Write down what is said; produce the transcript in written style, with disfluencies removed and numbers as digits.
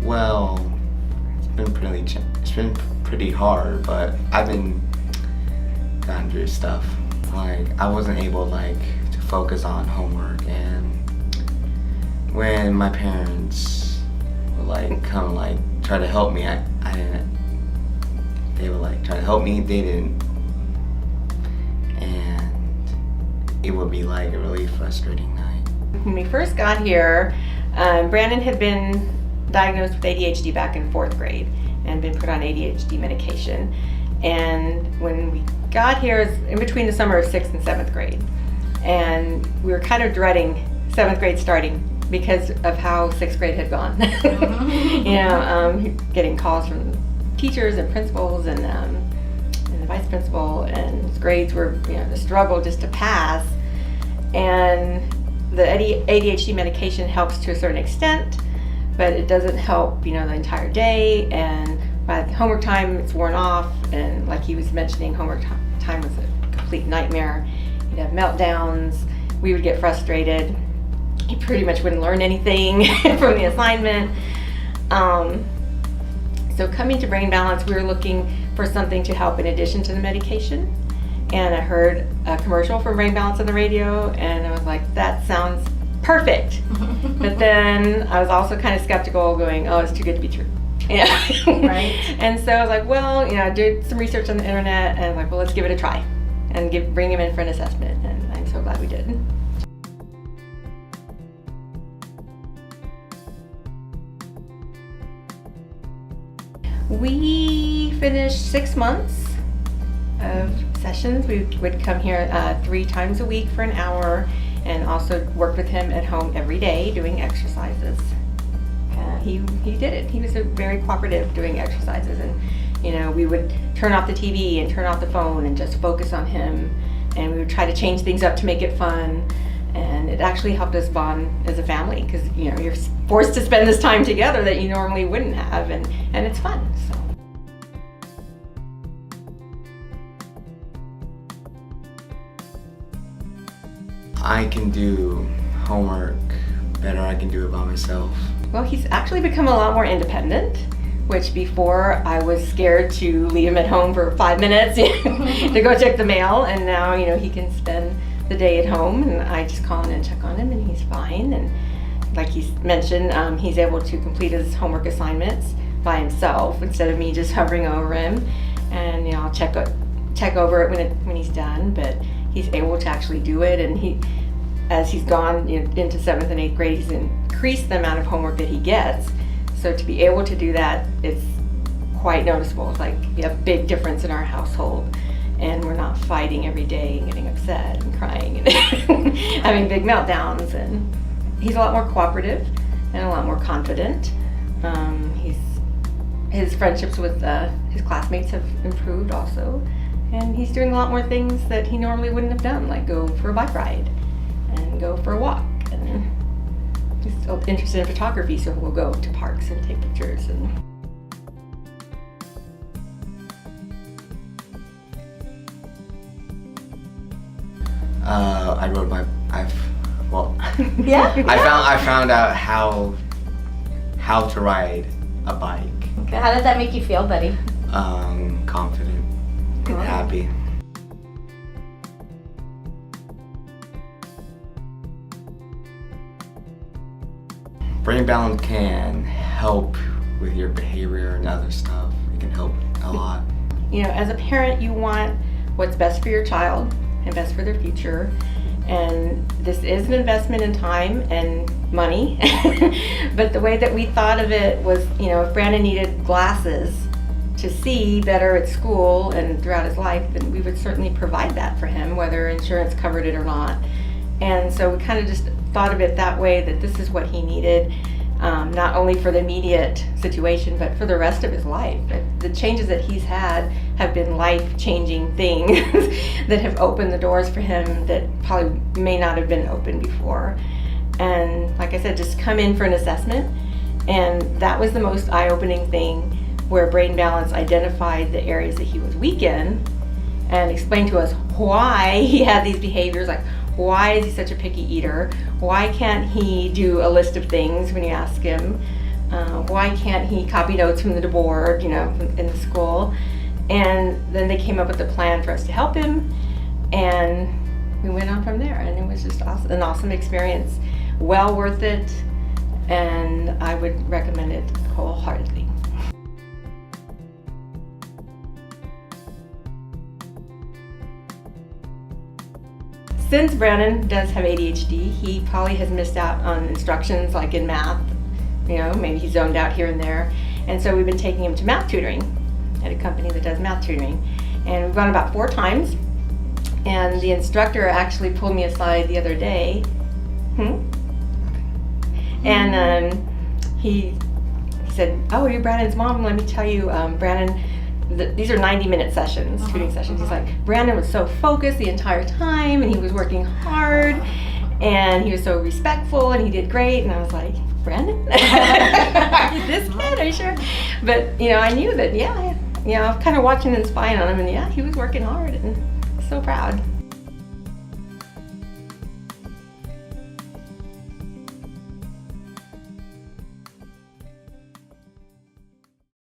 Well, it's been pretty hard, but I've been going through stuff. Like, I wasn't able to focus on homework, and when my parents would come try to help me, I didn't. They would try to help me, they didn't. And it would be a really frustrating night. When we first got here, Brandon had been diagnosed with ADHD back in 4th grade and been put on ADHD medication. And when we got here, it was in between the summer of 6th and 7th grade. And we were kind of dreading 7th grade starting because of how 6th grade had gone. Getting calls from teachers and principals and the vice principal, and his grades were, the struggle just to pass. And the ADHD medication helps to a certain extent, but it doesn't help, the entire day. And by homework time, it's worn off. And like he was mentioning, homework time was a complete nightmare. He'd have meltdowns. We would get frustrated. He pretty much wouldn't learn anything from the assignment. So coming to Brain Balance, we were looking for something to help in addition to the medication. And I heard a commercial from Brain Balance on the radio, and I was like, that sounds perfect. But then I was also kind of skeptical, going, oh, it's too good to be true. Yeah. Right. And so I was like, well, I did some research on the internet, and I was like, well, let's give it a try and bring him in for an assessment. And I'm so glad we did. We finished 6 months of sessions. We would come here 3 times a week for an hour, and also work with him at home every day doing exercises. He did it. He was very cooperative doing exercises, and we would turn off the TV and turn off the phone and just focus on him, and we would try to change things up to make it fun. And it actually helped us bond as a family, because you're forced to spend this time together that you normally wouldn't have, and it's fun. So. I can do homework better. I can do it by myself. Well, he's actually become a lot more independent, which before I was scared to leave him at home for 5 minutes to go check the mail, and now he can spend the day at home, and I just call in and check on him, and he's fine. And like he's mentioned, he's able to complete his homework assignments by himself instead of me just hovering over him. And I'll check over it when he's done, but he's able to actually do it. And as he's gone into 7th and 8th grade, he's increased the amount of homework that he gets. So to be able to do that, it's quite noticeable. It's like we have a big difference in our household. And we're not fighting every day and getting upset and crying and having big meltdowns. And he's a lot more cooperative and a lot more confident. His friendships with his classmates have improved also. And he's doing a lot more things that he normally wouldn't have done, like go for a bike ride and go for a walk. And he's still interested in photography, so we'll go to parks and take pictures. And I rode yeah. I found out how to ride a bike. Okay, how did that make you feel, buddy? Confident and happy. Brain Balance can help with your behavior and other stuff. It can help a lot. As a parent, you want what's best for your child and best for their future. And this is an investment in time and money. But the way that we thought of it was, if Brandon needed glasses to see better at school and throughout his life, then we would certainly provide that for him, whether insurance covered it or not. And so we kind of just thought of it that way, that this is what he needed, not only for the immediate situation, but for the rest of his life. The changes that he's had have been life-changing things that have opened the doors for him that probably may not have been open before. And like I said, just come in for an assessment, and that was the most eye-opening thing, where Brain Balance identified the areas that he was weak in and explained to us why he had these behaviors, like why is he such a picky eater? Why can't he do a list of things when you ask him? Why can't he copy notes from the board, in the school? And then they came up with a plan for us to help him, and we went on from there, and it was just awesome, an awesome experience. Well worth it, and I would recommend it wholeheartedly. Since Brandon does have ADHD, he probably has missed out on instructions like in math. Maybe he zoned out here and there. And so we've been taking him to math tutoring at a company that does math tutoring. And we've gone about 4 times. And the instructor actually pulled me aside the other day. And he said, "Oh, you're Brandon's mom. Let me tell you, Brandon, these are 90-minute sessions, tutoring sessions." He's like, "Brandon was so focused the entire time, and he was working hard, and he was so respectful, and he did great." And I was like, "Brandon? Are you this kid? Are you sure?" But, I knew that, I'm kind of watching and spying on him, and he was working hard, and so proud.